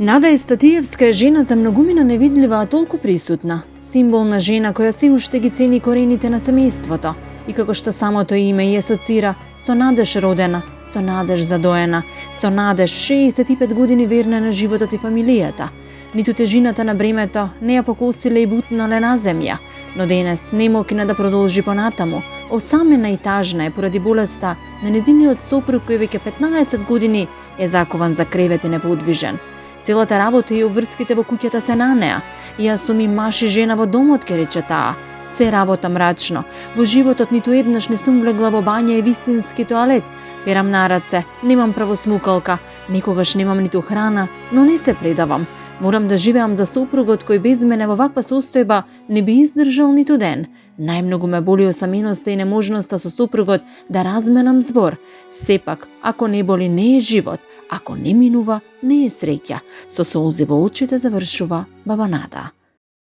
Нада Статиевска е жена за многумина невидлива, а толку присутна. Символна жена која се уште ги цени корените на семејството и како што самото име ја асоцира, со надеж родена, со надеж задоена, со надеж 65 години верна на животот и фамилијата. Ниту тежината на бремето не ја покосиле и бутнале на земја, но денес немокна да продолжи понатаму. Осамена и тажна е поради болеста на нејзиниот сопруг кој веќе 15 години е закован за кревет и неподвижен. Целата работа и обврските во куќата се на неа. Јас сум и маж и жена во домот, ке рече таа. Се работа мрачно. Во животот ниту еднаш не сум влегла во бања и вистински тоалет. Перам на раце, немам правосмукалка, никогаш немам ниту храна, но не се предавам. Морам да живеам за сопругот кој без мене во ваква состојба не би издржал ниту ден. Најмногу ме боли осаменоста и неможноста со сопругот да разменам збор. Сепак, ако не боли, не е живот. Ако не минува, не е среќа. Со солзи во очите завршува баба Нада.